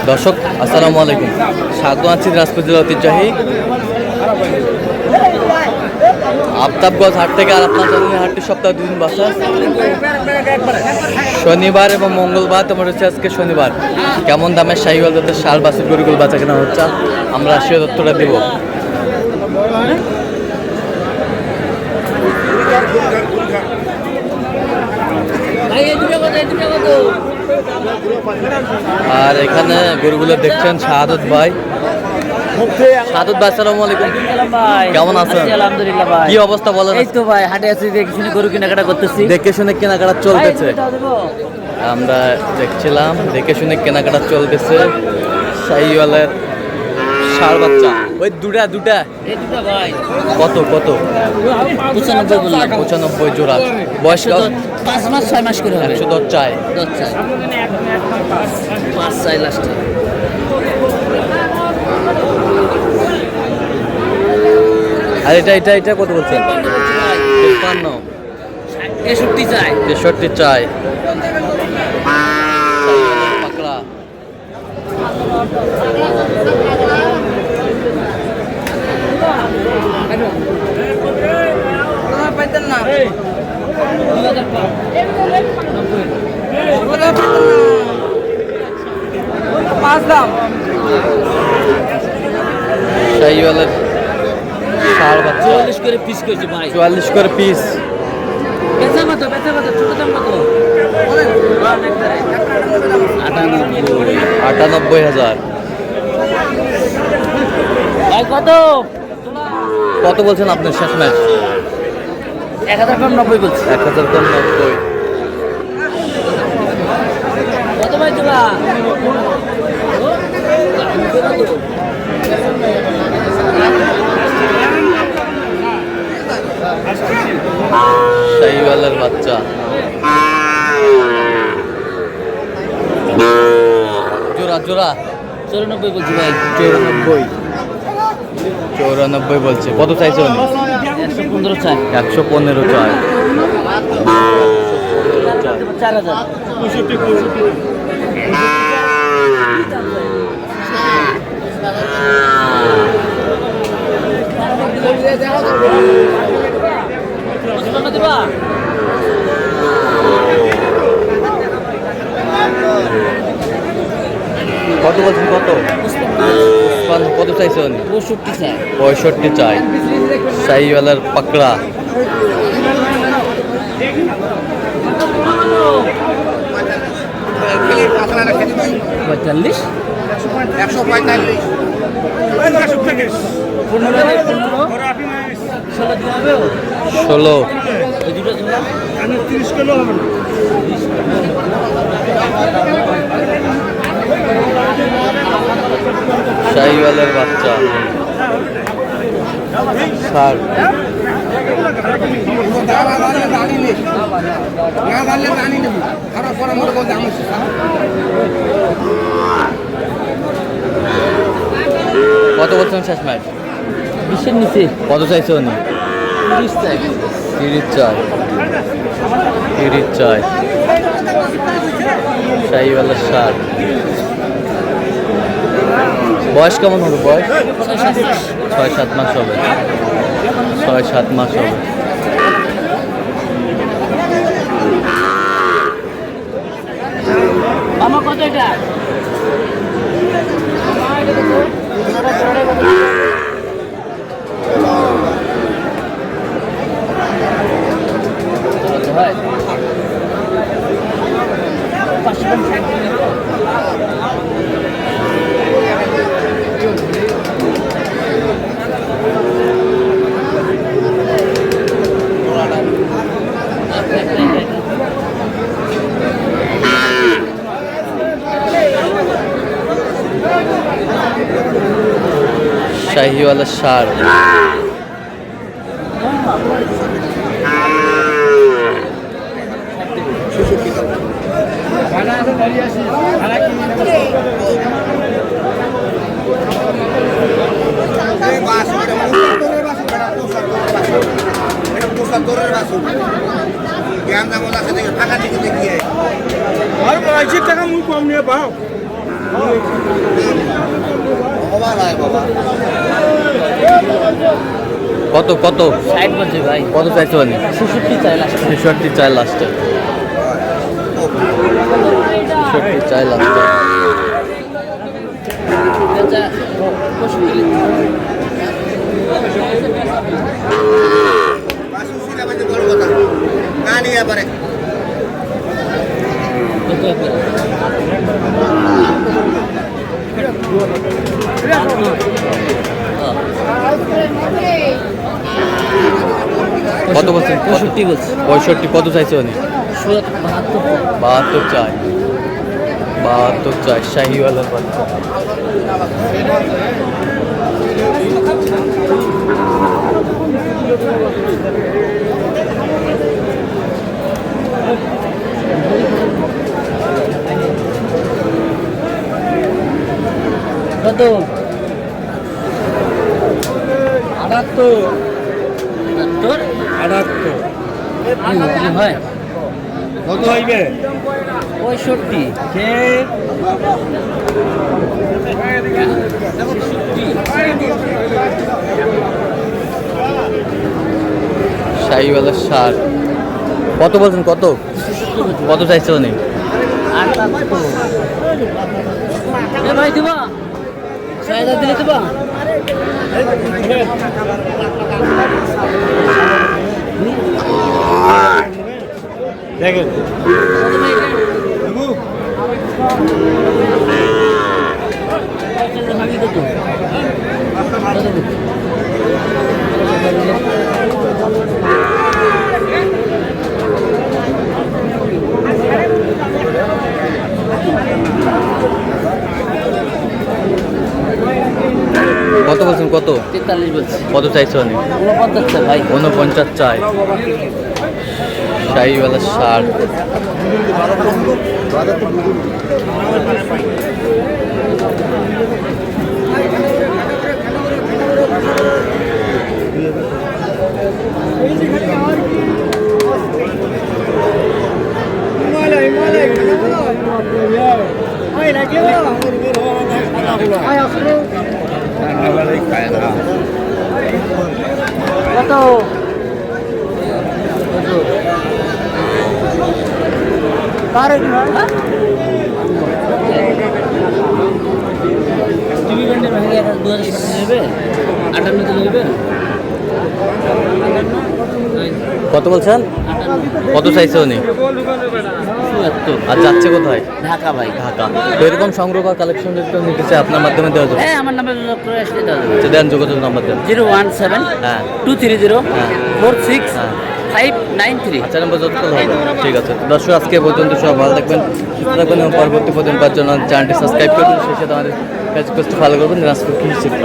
দর্শক আসসালামু আলাইকুম, স্বাগত আছি দিনাজপুর জেলা ঐতিহ্যবাহী আফতাবগঞ্জ হাট থেকে। আর আপনার জানেন হাটটি সপ্তাহে 2 দিন বসে, শনিবার এবং মঙ্গলবার। তোমার হচ্ছে আজকে শনিবার। কেমন দামের শাহিওয়াল জাতের ষাঁড় বাছুর গরুগুলো বেচা কেনা হচ্ছে আমরা সে তথ্যটা দেব। আর এখানে গরুগুলো দেখছেন শাহাদত ভাই। শাহাদত ভাই আসসালামু আলাইকুম, কেমন আছেন? আলহামদুলিল্লাহ ভাই। কি অবস্থা বলেন? এই তো ভাই হাটে আছি, দেখে শুনে গরু কেনাকাটা করতেছি। দেখে শুনে কেনাকাটা চলতেছে, আমরা দেখছিলাম দেখে শুনে কেনাকাটা চলতেছে। শাহিওয়ালের ষাঁড় বাচ্চা ওই দুটা এই দুটো ভাই কত 95 বললাম। 95 জোড়া। বয়স 5 মাস 6 মাস করে হবে। 110 চাই। 10 চাই, 5 চাই লাস্টে। আর এটা কত বলছেন? 53 63 চাই। 63 চাই। পাকড়া শাহিওয়ালের ষাঁড় বাচ্চা 44 করে পিস কইছে ভাই। 44 করে পিস। বেচা কত ছোট দাম কত? 98,000। ভাই কত বলছেন আপনার শেষ ম্যাচ? 1090 বলছি। 1090। কত ভাই তোলা? শাহিওয়ালের বাচ্চা জোড়া 94 বলছি ভাই। 94 বলছে। কত চাইছে উনি? 115 চাই। 115 চাই। 4000। কত বলছেন? কত চাইছে উনি? 65 চাই। 65 চাই। শাহিওয়ালের পাকড়া 45 145 16। শাহিওয়ালের বাচ্চা 60। কত বলছেন শেষ ম্যাচ? 20 নিচে। কত চাইছে উনি? 30 চাই। 30 চাই। 30 চাই। শাহিওয়ালের ষাঁড়। বয়স কেমন হবে? বয়স 6-7 মাস হবে। 6-7 মাস হবে। আমার কত এটা? শাহিওয়ালের ষাঁড়। জ্ঞান দাম আছে ফাঁকা দিকে দেখিয়ে আর 80 টাকা মুই কম নিয়ে পাও কত কত 60 বলছে ভাই। কত চাইছো মানে 66 চাই লাস্ট। 66 চাই লাস্টে, 66 চাই লাস্টে। আচ্ছা 65 কত একবার? কত বলছেন? 65 বলছে। 65 কত চাইছো মানে 72 72 চাই, 72 চাই শাহিওয়ালের বাচ্চা। কত? 78 হয় কত হইবে? 65 শাহিওয়ালের 60 কত বলছেন? কত কত চাইছো মানে 78 ভাই দিবা 6000 দিলে দিবা দেখেন কত বলছেন? কত 43 বলছে। কত চাইছো মানে 49 ভাই। 49 চাই শাহিওয়ালের 60। কত? টিভি ব্যান্ডের ভাঙে 2000 নেবে 58 দিলে নেবে কত বলছেন? কত চাইছো উনি? 74 আর যাচ্ছে কোথায়? ঢাকা ভাই। ঢাকা। তো এরকম সংগ্রহ বা কালেকশন যদি নিতে চাই আপনার মাধ্যমে দেওয়া যাবে? হ্যাঁ আমার নামে যোগাযোগ করে আসলে দেওয়া যাবে। আচ্ছা, দেন যোগাযোগ নাম্বার দেন। 017 হ্যাঁ 230 হ্যাঁ 46 হ্যাঁ 593। আচ্ছা নাম্বার যত হবে। ঠিক আছে, তো দর্শক আজকে এ পর্যন্ত সব ভালো থাকবেন, সুস্থ থাকবেন এবং পরবর্তী পর্যন্ত পাওয়ার জন্য চ্যানেলটি সাবস্ক্রাইব করবেন, সেই সাথে আমাদের ফেসবুক পেজটি ফলো করবেন, দিনাজপুর কৃষি চিত্র।